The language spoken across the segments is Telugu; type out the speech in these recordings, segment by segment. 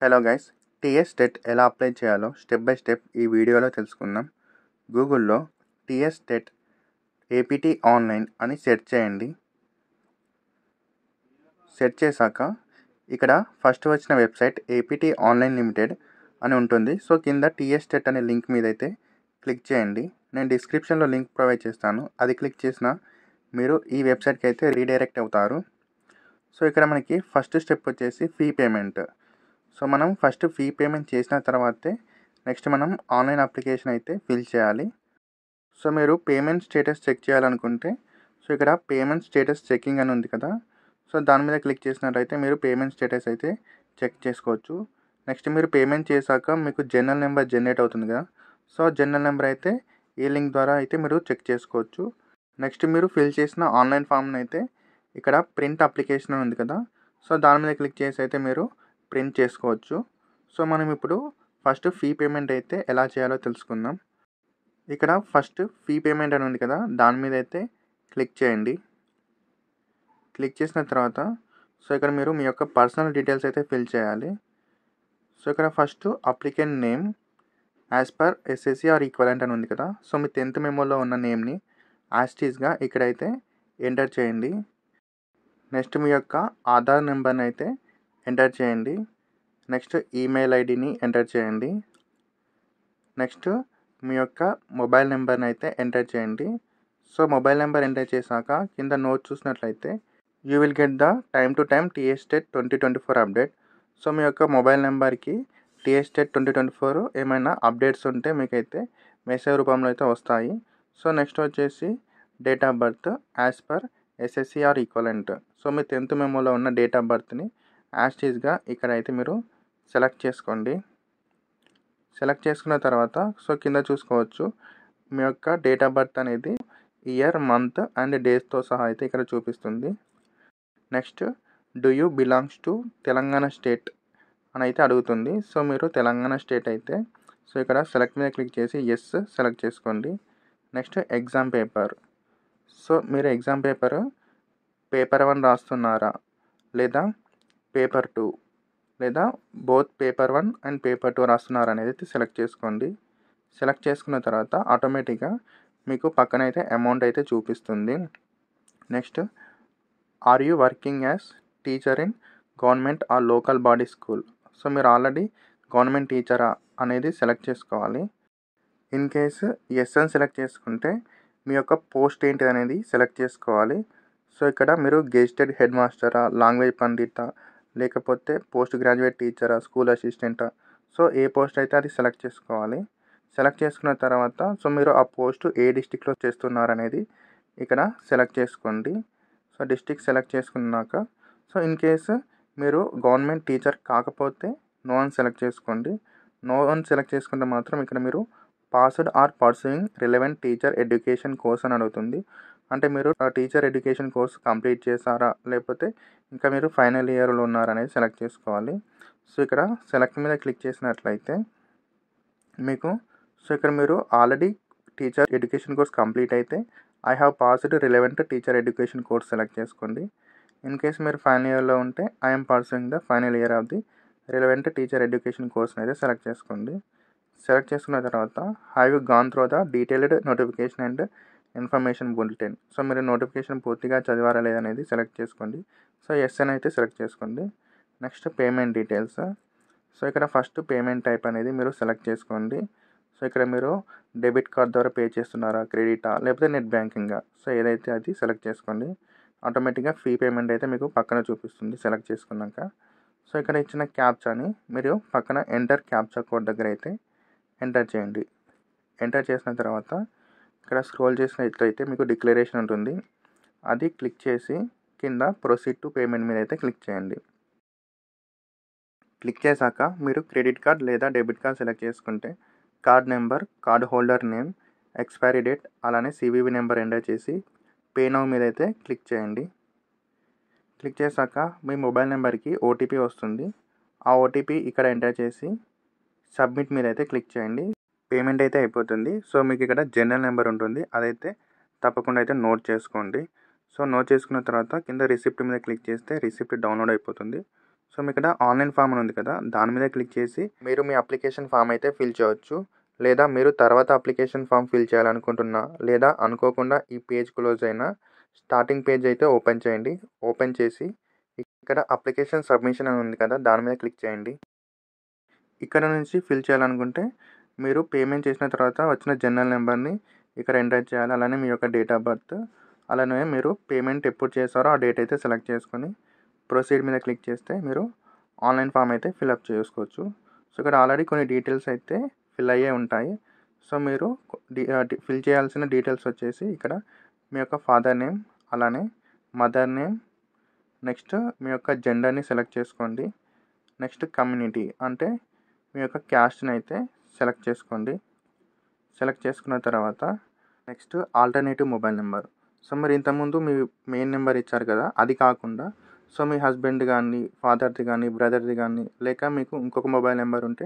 హలో గైస్, టీఎస్ టెట్ ఎలా అప్లై చేయాలో స్టెప్ బై స్టెప్ ఈ వీడియోలో తెలుసుకుందాం. గూగుల్లో టీఎస్ టెట్ ఏపీటీ ఆన్లైన్ అని సెర్చ్ చేయండి. సెర్చ్ చేశాక ఇక్కడ ఫస్ట్ వచ్చిన వెబ్సైట్ ఏపీటీ ఆన్లైన్ లిమిటెడ్ అని ఉంటుంది. సో కింద టీఎస్ టెట్ అనే లింక్ మీద అయితే క్లిక్ చేయండి. నేను డిస్క్రిప్షన్లో లింక్ ప్రొవైడ్ చేస్తాను. అది క్లిక్ చేసిన మీరు ఈ వెబ్సైట్కి అయితే రీడైరెక్ట్ అవుతారు. సో ఇక్కడ మనకి ఫస్ట్ స్టెప్ వచ్చేసి ఫీ పేమెంట్. సో మనం ఫస్ట్ ఫీ పేమెంట్ చేసిన తర్వాతే నెక్స్ట్ మనం ఆన్లైన్ అప్లికేషన్ అయితే ఫిల్ చేయాలి. సో మీరు పేమెంట్ స్టేటస్ చెక్ చేయాలనుకుంటే సో ఇక్కడ పేమెంట్ స్టేటస్ చెకింగ్ అని ఉంది కదా, సో దాని మీద క్లిక్ చేసినట్లయితే మీరు పేమెంట్ స్టేటస్ అయితే చెక్ చేసుకోవచ్చు. నెక్స్ట్ మీరు పేమెంట్ చేశాక మీకు జనరల్ నెంబర్ జనరేట్ అవుతుంది కదా, సో జనరల్ నెంబర్ అయితే ఈ లింక్ ద్వారా అయితే మీరు చెక్ చేసుకోవచ్చు. నెక్స్ట్ మీరు ఫిల్ చేసిన ఆన్లైన్ ఫామ్ని అయితే ఇక్కడ ప్రింట్ అప్లికేషన్ ఉంది కదా, సో దాని మీద క్లిక్ చేసి అయితే మీరు ప్రింట్ చేసుకోవచ్చు. సో మనం ఇప్పుడు ఫస్ట్ ఫీ పేమెంట్ అయితే ఎలా చేయాలో తెలుసుకుందాం. ఇక్కడ ఫస్ట్ ఫీ పేమెంట్ అని ఉంది కదా, దాని మీద అయితే క్లిక్ చేయండి. క్లిక్ చేసిన తర్వాత సో ఇక్కడ మీరు మీ యొక్క పర్సనల్ డీటెయిల్స్ అయితే ఫిల్ చేయాలి. సో ఇక్కడ first applicant name as per SSC or equivalent అని ఉంది కదా, సో మీ 10th మెమోలో ఉన్న నేమ్ని యాస్టీస్గా ఇక్కడైతే ఎంటర్ చేయండి. నెక్స్ట్ మీ యొక్క ఆధార్ నెంబర్ని అయితే ఎంటర్ చేయండి. నెక్స్ట్ ఈమెయిల్ ఐడిని ఎంటర్ చేయండి. నెక్స్ట్ మీ యొక్క మొబైల్ నెంబర్ని అయితే ఎంటర్ చేయండి. సో మొబైల్ నెంబర్ ఎంటర్ చేశాక కింద నోట్ చూసినట్లయితే you will get the time to time TS TET 2024 update. So మీ యొక్క మొబైల్ నెంబర్కి టీఎస్ టెట్ 2024 ఏమైనా అప్డేట్స్ ఉంటే మీకైతే మెసేజ్ రూపంలో అయితే వస్తాయి. సో నెక్స్ట్ వచ్చేసి date of birth as per SSC or equivalent. So me 10th మెమోలో ఉన్న డేట్ ఆఫ్ బర్త్ని యాస్టీస్గా ఇక్కడైతే మీరు సెలెక్ట్ చేసుకోండి. సెలెక్ట్ చేసుకున్న తర్వాత సో కింద చూసుకోవచ్చు మీ యొక్క డేట్ ఆఫ్ బర్త్ అనేది ఇయర్, మంత్ అండ్ డేస్తో సహా అయితే ఇక్కడ చూపిస్తుంది. Next do you belongs to Telangana state అని అయితే అడుగుతుంది. సో మీరు తెలంగాణ స్టేట్ అయితే సో ఇక్కడ సెలెక్ట్ మీద క్లిక్ చేసి ఎస్ సెలెక్ట్ చేసుకోండి. Next exam paper. సో మీరు ఎగ్జామ్ పేపర్ 1 రాస్తున్నారా లేదా పేపర్ 2 లేదా బోత్ పేపర్ 1 అండ్ పేపర్ 2 రాస్తున్నారు అనేది అయితే సెలెక్ట్ చేసుకోండి. సెలెక్ట్ చేసుకున్న తర్వాత ఆటోమేటిక్గా మీకు పక్కన అయితే అమౌంట్ అయితే చూపిస్తుంది. Next are you working as teacher in government or local body school. So మీరు ఆల్రెడీ గవర్నమెంట్ టీచరా అనేది సెలెక్ట్ చేసుకోవాలి. ఇన్ కేసు ఎస్ అని సెలెక్ట్ చేసుకుంటే మీ యొక్క పోస్ట్ ఏంటి అనేది సెలెక్ట్ చేసుకోవాలి. సో ఇక్కడ మీరు గెజిటెడ్ హెడ్ మాస్టరా, లాంగ్వేజ్ పండితా, లేకపోతే పోస్ట్ గ్రాడ్యుయేట్ టీచరా, స్కూల్ అసిస్టెంటా, సో ఏ పోస్ట్ అయితే అది సెలెక్ట్ చేసుకోవాలి. సెలెక్ట్ చేసుకున్న తర్వాత సో మీరు ఆ పోస్ట్ ఏ డిస్టిక్లో చేస్తున్నారు అనేది ఇక్కడ సెలెక్ట్ చేసుకోండి. సో డిస్టిక్ సెలెక్ట్ చేసుకున్నాక సో ఇన్ కేసు మీరు గవర్నమెంట్ టీచర్ కాకపోతే నో అని సెలెక్ట్ చేసుకోండి. నో అని సెలెక్ట్ చేసుకుంటే మాత్రం ఇక్కడ మీరు passed or pursuing relevant teacher education course అని అడుగుతుంది. అంటే మీరు ఆ టీచర్ ఎడ్యుకేషన్ కోర్స్ కంప్లీట్ చేశారా లేకపోతే ఇంకా మీరు ఫైనల్ ఇయర్లో ఉన్నారనేది సెలెక్ట్ చేసుకోవాలి. సో ఇక్కడ సెలెక్ట్ మీద క్లిక్ చేసినట్లయితే మీకు సో ఇక్కడ మీరు already teacher education course complete అయితే I have passed relevant teacher education course select చేసుకోండి. ఇన్ కేస్ మీరు ఫైనల్ ఇయర్లో ఉంటే I'm pursuing the final year of the relevant teacher education కోర్స్ని అయితే సెలెక్ట్ చేసుకోండి. సెలెక్ట్ చేసుకున్న తర్వాత have you gone through the detailed notification and information bulletin. So మీరు నోటిఫికేషన్ పూర్తిగా చదివారా లేదనేది సెలెక్ట్ చేసుకోండి. సో ఎస్ అని అయితే సెలెక్ట్ చేసుకోండి. Next payment details. సో ఇక్కడ ఫస్ట్ పేమెంట్ టైప్ అనేది మీరు సెలెక్ట్ చేసుకోండి. సో ఇక్కడ మీరు డెబిట్ కార్డ్ ద్వారా పే చేస్తున్నారా, క్రెడిటా లేకపోతే నెట్ బ్యాంకింగా, సో ఏదైతే అది సెలెక్ట్ చేసుకోండి. ఆటోమేటిక్గా ఫీ పేమెంట్ అయితే మీకు పక్కన చూపిస్తుంది సెలెక్ట్ చేసుకున్నాక. సో ఇక్కడ ఇచ్చిన క్యాప్చాని మీరు పక్కన ఎంటర్ క్యాప్చా కోడ్ దగ్గర అయితే ఎంటర్ చేయండి. ఎంటర్ చేసిన తర్వాత ఇక్కడ స్క్రోల్ చేసినట్లయితే మీకు డిక్లరేషన్ ఉంటుంది, అది క్లిక్ చేసి కింద ప్రొసీడ్ టు పేమెంట్ మీద అయితే క్లిక్ చేయండి. క్లిక్ చేశాక మీరు క్రెడిట్ కార్డ్ లేదా డెబిట్ కార్డ్ సెలెక్ట్ చేసుకుంటే card number, card holder name, expiry date అలానే సివివి నెంబర్ ఎంటర్ చేసి పే నౌ మీద అయితే క్లిక్ చేయండి. క్లిక్ చేశాక మీ మొబైల్ నెంబర్కి ఓటీపీ వస్తుంది. ఆ ఓటీపీ ఇక్కడ ఎంటర్ చేసి సబ్మిట్ మీద అయితే క్లిక్ చేయండి. పేమెంట్ అయితే అయిపోతుంది. సో మీకు ఇక్కడ జనరల్ నెంబర్ ఉంటుంది, అదైతే తప్పకుండా అయితే నోట్ చేసుకోండి. సో నోట్ చేసుకున్న తర్వాత కింద రిసిప్ట్ మీద క్లిక్ చేస్తే రిసిప్ట్ డౌన్లోడ్ అయిపోతుంది. సో మీకు ఇక్కడ ఆన్లైన్ ఫామ్ అని ఉంది కదా, దాని మీద క్లిక్ చేసి మీరు మీ అప్లికేషన్ ఫామ్ అయితే ఫిల్ చేయవచ్చు. లేదా మీరు తర్వాత అప్లికేషన్ ఫామ్ ఫిల్ చేయాలనుకుంటున్నా, లేదా అనుకోకుండా ఈ పేజ్ క్లోజ్ అయినా స్టార్టింగ్ పేజ్ అయితే ఓపెన్ చేయండి. ఓపెన్ చేసి ఇక్కడ అప్లికేషన్ సబ్మిషన్ అని ఉంది కదా, దాని మీద క్లిక్ చేయండి. ఇక్కడ నుంచి ఫిల్ చేయాలనుకుంటే మీరు పేమెంట్ చేసిన తర్వాత వచ్చిన జనరల్ నెంబర్ని ఇక్కడ ఎంటర్ చేయాలి. అలానే మీ యొక్క డేట్ ఆఫ్ బర్త్, అలానే మీరు పేమెంట్ ఎప్పుడు చేస్తారో ఆ డేట్ అయితే సెలెక్ట్ చేసుకొని ప్రొసీడ్ మీద క్లిక్ చేస్తే మీరు ఆన్లైన్ ఫామ్ అయితే ఫిల్అప్ చేసుకోవచ్చు. సో ఇక్కడ ఆల్రెడీ కొన్ని డీటెయిల్స్ అయితే ఫిల్ అయ్యే ఉంటాయి. సో మీరు ఫిల్ చేయాల్సిన డీటెయిల్స్ వచ్చేసి ఇక్కడ మీ యొక్క ఫాదర్ నేమ్, అలానే మదర్ నేమ్, నెక్స్ట్ మీ యొక్క జెండర్ని సెలెక్ట్ చేసుకోండి. నెక్స్ట్ కమ్యూనిటీ అంటే మీ యొక్క క్యాస్ట్ని అయితే సెలెక్ట్ చేసుకోండి. సెలెక్ట్ చేసుకున్న తర్వాత next alternative mobile number. So మరి ఇంతకుముందు మీ మెయిన్ నెంబర్ ఇచ్చారు కదా, అది కాకుండా సో మీ హస్బెండ్ కానీ, ఫాదర్ది కానీ, బ్రదర్ది కానీ, లేక మీకు ఇంకొక మొబైల్ నెంబర్ ఉంటే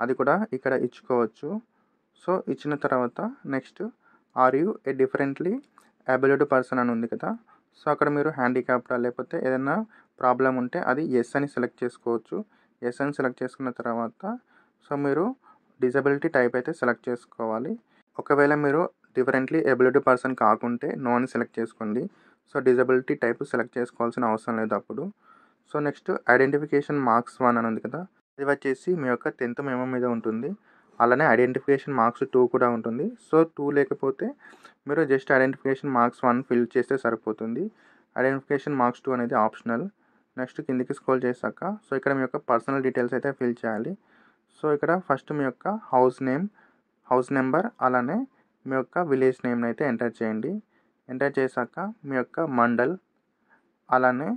అది కూడా ఇక్కడ ఇచ్చుకోవచ్చు. సో ఇచ్చిన తర్వాత next are you a differently abled person అని ఉంది కదా, సో అక్కడ మీరు హ్యాండిక్యాప్డా లేకపోతే ఏదైనా ప్రాబ్లం ఉంటే అది ఎస్ అని సెలెక్ట్ చేసుకోవచ్చు. ఎస్ అని సెలెక్ట్ చేసుకున్న తర్వాత సో మీరు డిజబిలిటీ టైప్ అయితే సెలెక్ట్ చేసుకోవాలి. ఒకవేళ మీరు డిఫరెంట్లీ ఎబిలిటీ పర్సన్ కాకుంటే నో అని సెలెక్ట్ చేసుకోండి. సో డిజబిలిటీ టైప్ సెలెక్ట్ చేసుకోవాల్సిన అవసరం లేదు అప్పుడు. సో నెక్స్ట్ ఐడెంటిఫికేషన్ మార్క్స్ 1 అని ఉంది కదా, ఇది వచ్చేసి మీ యొక్క 10th మెమో మీద ఉంటుంది. అలానే ఐడెంటిఫికేషన్ మార్క్స్ 2 కూడా ఉంటుంది. సో 2 లేకపోతే మీరు జస్ట్ ఐడెంటిఫికేషన్ మార్క్స్ 1 ఫిల్ చేస్తే సరిపోతుంది. ఐడెంటిఫికేషన్ మార్క్స్ 2 అనేది ఆప్షనల్. నెక్స్ట్ కిందికి స్క్రోల్ చేశాక సో ఇక్కడ మీ యొక్క పర్సనల్ డీటెయిల్స్ అయితే ఫిల్ చేయాలి. సో ఇక్కడ ఫస్ట్ మీ యొక్క హౌస్ నేమ్, హౌస్ నెంబర్, అలానే మీ యొక్క విలేజ్ నేమ్ని అయితే ఎంటర్ చేయండి. ఎంటర్ చేశాక మీ యొక్క మండల్, అలానే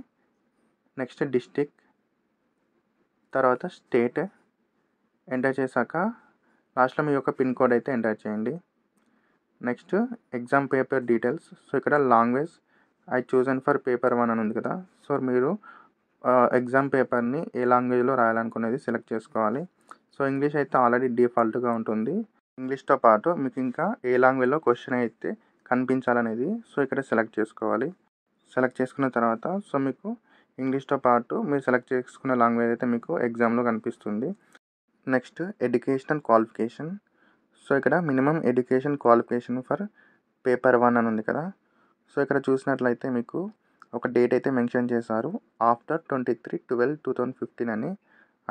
నెక్స్ట్ డిస్టిక్, తర్వాత స్టేట్ ఎంటర్ చేశాక లాస్ట్లో మీ యొక్క పిన్ కోడ్ అయితే ఎంటర్ చేయండి. Next exam paper details. So ఇక్కడ language I chosen for paper 1 అని ఉంది కదా, సో మీరు ఎగ్జామ్ పేపర్ని ఏ లాంగ్వేజ్లో రాయాలనుకునేది సెలెక్ట్ చేసుకోవాలి. సో ఇంగ్లీష్ అయితే ఆల్రెడీ డిఫాల్ట్గా ఉంటుంది. ఇంగ్లీష్తో పాటు మీకు ఇంకా ఏ లాంగ్వేజ్లో క్వశ్చన్ అయితే కనిపించాలనేది సో ఇక్కడ సెలెక్ట్ చేసుకోవాలి. సెలెక్ట్ చేసుకున్న తర్వాత సో మీకు ఇంగ్లీష్తో పాటు మీరు సెలెక్ట్ చేసుకున్న లాంగ్వేజ్ అయితే మీకు ఎగ్జామ్లో కనిపిస్తుంది. Next educational qualification. సో ఇక్కడ minimum education qualification for paper 1 అని ఉంది కదా, సో ఇక్కడ చూసినట్లయితే మీకు ఒక డేట్ అయితే మెన్షన్ చేశారు, ఆఫ్టర్ 23/12/2015 అని.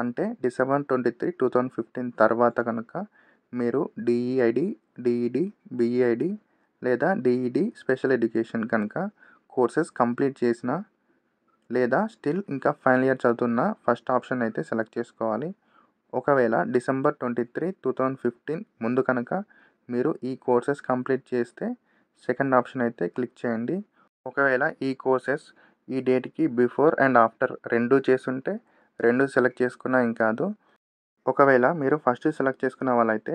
అంటే December 23, 2015 తర్వాత కనుక మీరు డిఈఐడి, డిఈడి, బిఈఐడి లేదా డిఈడి స్పెషల్ ఎడ్యుకేషన్ కనుక కోర్సెస్ కంప్లీట్ చేసిన, లేదా స్టిల్ ఇంకా ఫైనల్ ఇయర్ చదువుతున్న ఫస్ట్ ఆప్షన్ అయితే సెలెక్ట్ చేసుకోవాలి. ఒకవేళ December 23, 2015 ముందు కనుక మీరు ఈ కోర్సెస్ కంప్లీట్ చేస్తే సెకండ్ ఆప్షన్ అయితే క్లిక్ చేయండి. ఒకవేళ ఈ కోర్సెస్ ఈ డేట్కి బిఫోర్ అండ్ ఆఫ్టర్ రెండు చేసుంటే రెండు సెలెక్ట్ చేసుకున్నా ఏం కాదు. ఒకవేళ మీరు ఫస్ట్ సెలెక్ట్ చేసుకున్న వాళ్ళైతే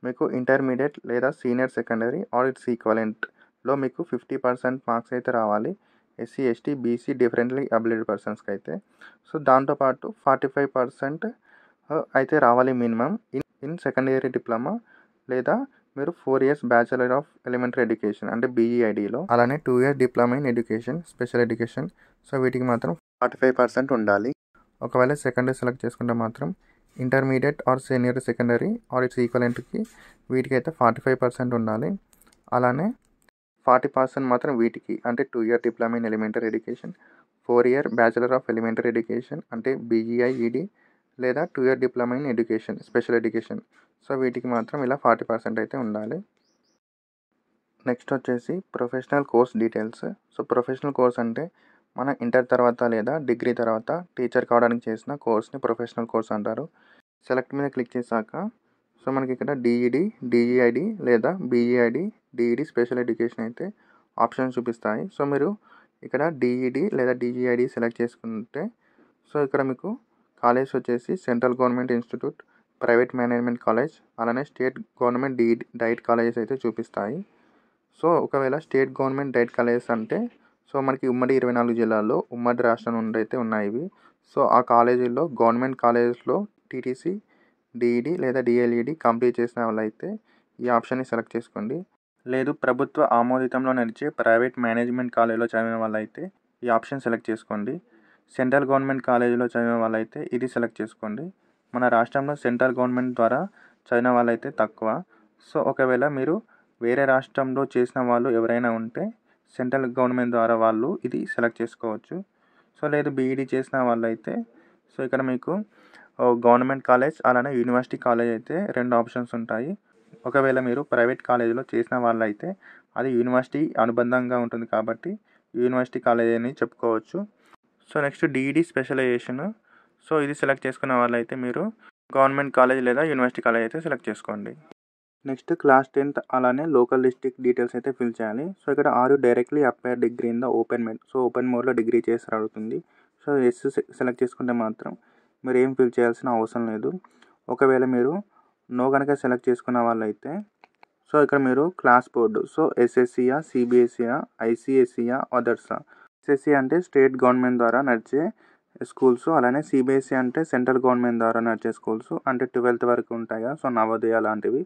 మీకు ఇంటర్మీడియట్ లేదా సీనియర్ సెకండరీ ఆర్ ఇట్స్ ఈక్వలెంట్లో మీకు 50% మార్క్స్ అయితే రావాలి. SC, ST, BC differently abled పర్సన్స్కి అయితే. సో దాంతోపాటు 45% అయితే రావాలి minimum in second year diploma, లేదా మీరు 4 years bachelor of elementary education అంటే బీఈఐడిలో, అలానే 2 years diploma in education special education. So వీటికి మాత్రం 45% ఉండాలి. ఒకవేళ సెకండరీ సెలెక్ట్ చేసుకుంటే మాత్రం intermediate or senior secondary or its ఈక్వలెంట్కి వీటికైతే 45% ఉండాలి. అలానే 40% మాత్రం వీటికి అంటే 2 year diploma in elementary education, 4 year bachelor of elementary education అంటే బీఈఐఈడి, లేదా 2 year diploma in education special education. So వీటికి మాత్రం ఇలా 40% అయితే ఉండాలి. నెక్స్ట్ వచ్చేసి professional course details. So professional course అంటే మన ఇంటర్ తర్వాత లేదా డిగ్రీ తర్వాత టీచర్ కావడానికి చేసిన కోర్స్ని ప్రొఫెషనల్ కోర్స్ అంటారు. సెలెక్ట్ మీద క్లిక్ చేశాక సో మనకి ఇక్కడ డిఈడి, డిఈఐడి లేదా బీఈఐడి, డిఈడి స్పెషల్ ఎడ్యుకేషన్ అయితే ఆప్షన్స్ చూపిస్తాయి. సో మీరు ఇక్కడ డిఈడి లేదా డిఈఐడి సెలెక్ట్ చేసుకుంటే సో ఇక్కడ మీకు కాలేజ్ వచ్చేసి central government institute, private management college, అలానే స్టేట్ గవర్నమెంట్ డైట్ కాలేజెస్ అయితే చూపిస్తాయి. సో ఒకవేళ స్టేట్ గవర్నమెంట్ డైట్ కాలేజెస్ అంటే సో మనకి ఉమ్మడి 24 జిల్లాల్లో ఉమ్మడి రాష్ట్రం నుండి అయితే ఉన్నాయి ఇవి. సో ఆ కాలేజీల్లో గవర్నమెంట్ కాలేజెస్లో టీటీసీ, డిఈడి లేదా డిఎల్ఈడి కంప్లీట్ చేసిన వాళ్ళైతే ఈ ఆప్షన్ని సెలెక్ట్ చేసుకోండి. లేదు ప్రభుత్వ ఆమోదితంలో నడిచే ప్రైవేట్ మేనేజ్మెంట్ కాలేజీలో చదివిన వాళ్ళైతే ఈ ఆప్షన్ సెలెక్ట్ చేసుకోండి. సెంట్రల్ గవర్నమెంట్ కాలేజీలో చదివిన వాళ్ళైతే ఇది సెలెక్ట్ చేసుకోండి. మన రాష్ట్రంలో సెంట్రల్ గవర్నమెంట్ ద్వారా చదివిన వాళ్ళైతే తక్కువ. సో ఒకవేళ మీరు వేరే రాష్ట్రంలో చేసిన వాళ్ళు ఎవరైనా ఉంటే సెంట్రల్ గవర్నమెంట్ ద్వారా వాళ్ళు ఇది సెలెక్ట్ చేసుకోవచ్చు. సో లేదు బీఈడీ చేసిన వాళ్ళైతే సో ఇక్కడ మీకు గవర్నమెంట్ కాలేజ్ అలానే యూనివర్సిటీ కాలేజ్ అయితే 2 ఆప్షన్స్ ఉంటాయి. ఒకవేళ మీరు ప్రైవేట్ కాలేజీలో చేసిన వాళ్ళైతే అది యూనివర్సిటీ అనుబంధంగా ఉంటుంది కాబట్టి యూనివర్సిటీ కాలేజ్ అని చెప్పుకోవచ్చు. So next DEd specialization. So ఇది సెలెక్ట్ చేసుకున్న వాళ్ళైతే మీరు గవర్నమెంట్ కాలేజ్ లేదా యూనివర్సిటీ కాలేజ్ అయితే సెలెక్ట్ చేసుకోండి. నెక్స్ట్ క్లాస్ 10th అలానే లోకల్ డిస్ట్రిక్ట్ డీటెయిల్స్ అయితే ఫిల్ చేయాలి. సో ఇక్కడ are you directly applied degree in the open mode. So open మోడ్లో డిగ్రీ చేసి అడుగుతుంది. సో ఎస్ సెలెక్ట్ చేసుకుంటే మాత్రం మీరు ఏం ఫిల్ చేయాల్సిన అవసరం లేదు. ఒకవేళ మీరు నో కనుక సెలెక్ట్ చేసుకున్న వాళ్ళైతే సో ఇక్కడ మీరు క్లాస్ బోర్డు సో ఎస్ఎస్సియా, సిబిఎస్సియా, ఐసిఎస్సియా, అదర్సా. ఎస్ఎస్సి అంటే స్టేట్ గవర్నమెంట్ ద్వారా నడిచే స్కూల్స్, అలానే సిబిఎస్సి అంటే సెంట్రల్ గవర్నమెంట్ ద్వారా నడిచే స్కూల్స్ అంటే 12th వరకు ఉంటాయి. సో నవోదయ లాంటివి.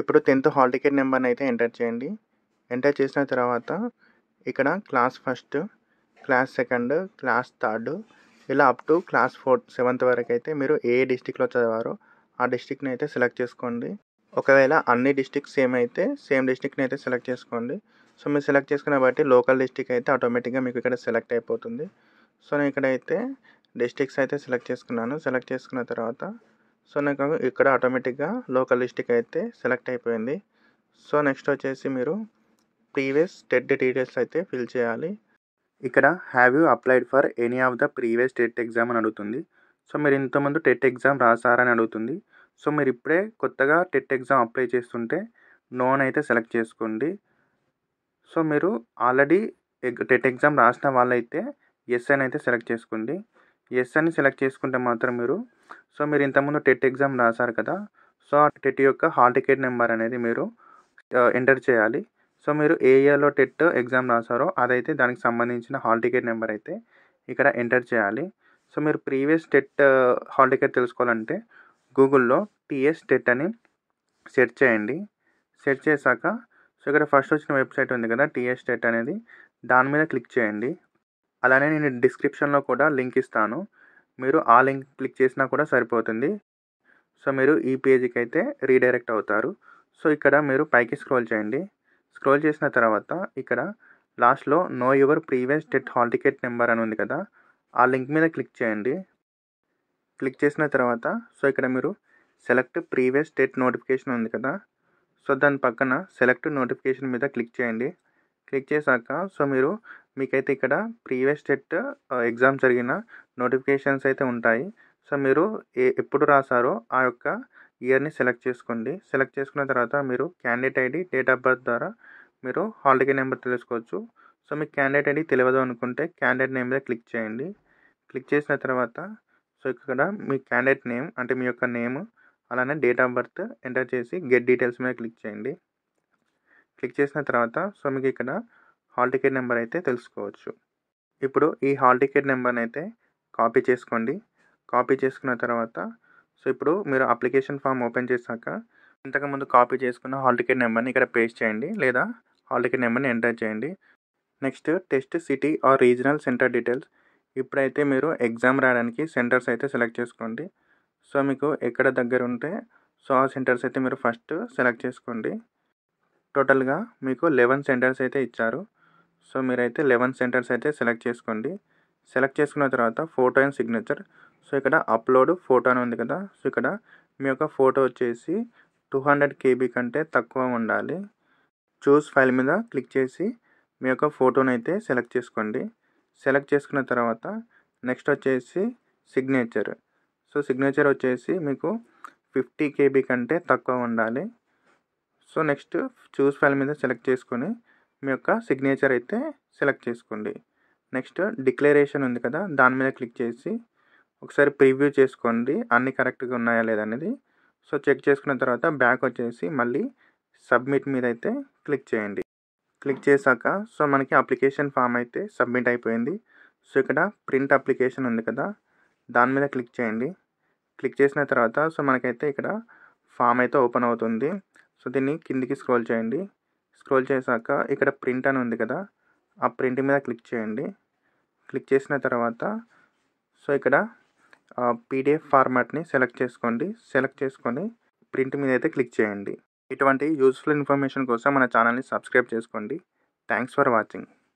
ఇప్పుడు 10th హాల్ టికెట్ నెంబర్ని అయితే ఎంటర్ చేయండి. ఎంటర్ చేసిన తర్వాత ఇక్కడ క్లాస్ 1, క్లాస్ 2, క్లాస్ 3 ఇలా అప్ టు క్లాస్ 7th వరకు అయితే మీరు ఏ డిస్టిక్లో చదివారో ఆ డిస్టిక్ని అయితే సెలెక్ట్ చేసుకోండి. ఒకవేళ అన్ని డిస్టిక్స్ సేమ్ అయితే సేమ్ డిస్టిక్ని అయితే సెలెక్ట్ చేసుకోండి. సో మీరు సెలెక్ట్ చేసుకున్న బట్టి లోకల్ డిస్టిక్ అయితే ఆటోమేటిక్గా మీకు ఇక్కడ సెలెక్ట్ అయిపోతుంది. సో నేను ఇక్కడైతే డిస్టిక్స్ అయితే సెలెక్ట్ చేసుకున్నాను. సెలెక్ట్ చేసుకున్న తర్వాత సో నాకు ఇక్కడ ఆటోమేటిక్గా లోకల్ డిస్టిక్ అయితే సెలెక్ట్ అయిపోయింది. సో నెక్స్ట్ వచ్చేసి మీరు ప్రీవియస్ టెట్ డీటెయిల్స్ అయితే ఫిల్ చేయాలి. ఇక్కడ have you applied for any of the previous TET exam అని అడుగుతుంది. సో మీరు ఇంతకుముందు టెట్ ఎగ్జామ్ రాసారని అడుగుతుంది. సో మీరు ఇప్పుడే కొత్తగా టెట్ ఎగ్జామ్ అప్లై చేస్తుంటే నో అని అయితే సెలెక్ట్ చేసుకోండి. సో మీరు ఆల్రెడీ టెట్ ఎగ్జామ్ రాసిన వాళ్ళైతే ఎస్ అని అయితే సెలెక్ట్ చేసుకోండి. ఎస్ అని సెలెక్ట్ చేసుకుంటే మాత్రం మీరు ఇంతకుముందు టెట్ ఎగ్జామ్ రాశారు కదా, సో ఆ టెట్ యొక్క హాల్ టికెట్ నెంబర్ అనేది మీరు ఎంటర్ చేయాలి. సో మీరు ఏ ఇయర్లో టెట్ ఎగ్జామ్ రాశారో అదైతే దానికి సంబంధించిన హాల్ టికెట్ నెంబర్ అయితే ఇక్కడ ఎంటర్ చేయాలి. సో మీరు ప్రీవియస్ టెట్ హాల్ టికెట్ తెలుసుకోవాలంటే గూగుల్లో టీఎస్ టెట్ అని సెర్చ్ చేయండి. సెర్చ్ చేశాక సో ఇక్కడ ఫస్ట్ వచ్చిన వెబ్సైట్ ఉంది కదా టీఎస్ టెట్ అనేది, దాని మీద క్లిక్ చేయండి. అలానే నేను డిస్క్రిప్షన్లో కూడా లింక్ ఇస్తాను, మీరు ఆ లింక్ క్లిక్ చేసినా కూడా సరిపోతుంది. సో మీరు ఈ పేజీకి అయితే రీడైరెక్ట్ అవుతారు. సో ఇక్కడ మీరు పైకి స్క్రోల్ చేయండి. స్క్రోల్ చేసిన తర్వాత ఇక్కడ లాస్ట్లో know your previous TET hall ticket number అని ఉంది కదా, ఆ లింక్ మీద క్లిక్ చేయండి. క్లిక్ చేసిన తర్వాత సో ఇక్కడ మీరు సెలెక్ట్ ప్రీవియస్ టెట్ నోటిఫికేషన్ ఉంది కదా, సో దాని పక్కన సెలెక్ట్ నోటిఫికేషన్ మీద క్లిక్ చేయండి. క్లిక్ చేశాక సో మీకైతే ఇక్కడ ప్రీవియస్ టెట్ ఎగ్జామ్ జరిగిన నోటిఫికేషన్స్ అయితే ఉంటాయి. సో మీరు ఎప్పుడు రాసారో ఆ యొక్క ఇయర్ని సెలెక్ట్ చేసుకోండి. సెలెక్ట్ చేసుకున్న తర్వాత మీరు candidate ID, date of birth ద్వారా మీరు హాల్ టికెట్ నెంబర్ తెలుసుకోవచ్చు. సో మీకు క్యాండిడేట్ ఐడి తెలియదు అనుకుంటే క్యాండిడేట్ నేమ్ మీద క్లిక్ చేయండి. క్లిక్ చేసిన తర్వాత సో ఇక్కడ మీ క్యాండిడేట్ నేమ్ అంటే మీ యొక్క నేమ్ అలానే డేట్ ఆఫ్ బర్త్ ఎంటర్ చేసి గెట్ డీటెయిల్స్ మీద క్లిక్ చేయండి. క్లిక్ చేసిన తర్వాత సో మీకు ఇక్కడ హాల్ టికెట్ నెంబర్ అయితే తెలుసుకోవచ్చు. ఇప్పుడు ఈ హాల్ టికెట్ నెంబర్ని అయితే కాపీ చేసుకోండి. కాపీ చేసుకున్న తర్వాత సో ఇప్పుడు మీరు అప్లికేషన్ ఫామ్ ఓపెన్ చేశాక ఇంతకుముందు కాపీ చేసుకున్న హాల్ టికెట్ నెంబర్ని ఇక్కడ పేస్ట్ చేయండి లేదా హాల్ టికెట్ నెంబర్ని ఎంటర్ చేయండి. Next test city or regional centre details. ఇప్పుడైతే మీరు ఎగ్జామ్ రాయడానికి సెంటర్స్ అయితే సెలెక్ట్ చేసుకోండి. సో మీకు ఎక్కడ దగ్గర ఉంటే సో ఆ సెంటర్స్ అయితే మీరు ఫస్ట్ సెలెక్ట్ చేసుకోండి. టోటల్గా మీకు 11 సెంటర్స్ అయితే ఇచ్చారు. సో మీరైతే 11 సెంటర్స్ అయితే సెలెక్ట్ చేసుకోండి. సెలెక్ట్ చేసుకున్న తర్వాత ఫోటో అండ్ సిగ్నేచర్. సో ఇక్కడ అప్లోడ్ ఫోటో అని ఉంది కదా, సో ఇక్కడ మీ యొక్క ఫోటో వచ్చేసి 200 KB కంటే తక్కువ ఉండాలి. చూస్ ఫైల్ మీద క్లిక్ చేసి మీ యొక్క ఫోటోని అయితే సెలెక్ట్ చేసుకోండి. సెలెక్ట్ చేసుకున్న తర్వాత నెక్స్ట్ వచ్చేసి సిగ్నేచర్. సో సిగ్నేచర్ వచ్చేసి మీకు 50 KB కంటే తక్కువ ఉండాలి. సో నెక్స్ట్ చూస్ ఫైల్ మీద సెలెక్ట్ చేసుకొని మీ యొక్క సిగ్నేచర్ అయితే సెలెక్ట్ చేసుకోండి. నెక్స్ట్ డిక్లరేషన్ ఉంది కదా, దాని మీద క్లిక్ చేసి ఒకసారి ప్రివ్యూ చేసుకోండి అన్నీ కరెక్ట్గా ఉన్నాయా లేదనేది. సో చెక్ చేసుకున్న తర్వాత బ్యాక్ వచ్చేసి మళ్ళీ సబ్మిట్ మీద అయితే క్లిక్ చేయండి. క్లిక్ చేశాక సో మనకి అప్లికేషన్ ఫామ్ అయితే సబ్మిట్ అయిపోయింది. సో ఇక్కడ ప్రింట్ అప్లికేషన్ ఉంది కదా, దాని మీద క్లిక్ చేయండి. క్లిక్ చేసిన తర్వాత సో మనకైతే ఇక్కడ ఫామ్ అయితే ఓపెన్ అవుతుంది. సో దీన్ని కిందికి స్క్రోల్ చేయండి. స్క్రోల్ చేశాక ఇక్కడ ప్రింట్ అని ఉంది కదా, ఆ ప్రింట్ మీద క్లిక్ చేయండి. క్లిక్ చేసిన తర్వాత సో ఇక్కడ పీడిఎఫ్ ఫార్మాట్ని సెలెక్ట్ చేసుకొని ప్రింట్ మీద అయితే క్లిక్ చేయండి. ఇటువంటి యూస్ఫుల్ ఇన్ఫర్మేషన్ కోసం మన ఛానల్ని సబ్స్క్రైబ్ చేసుకోండి. Thanks for watching.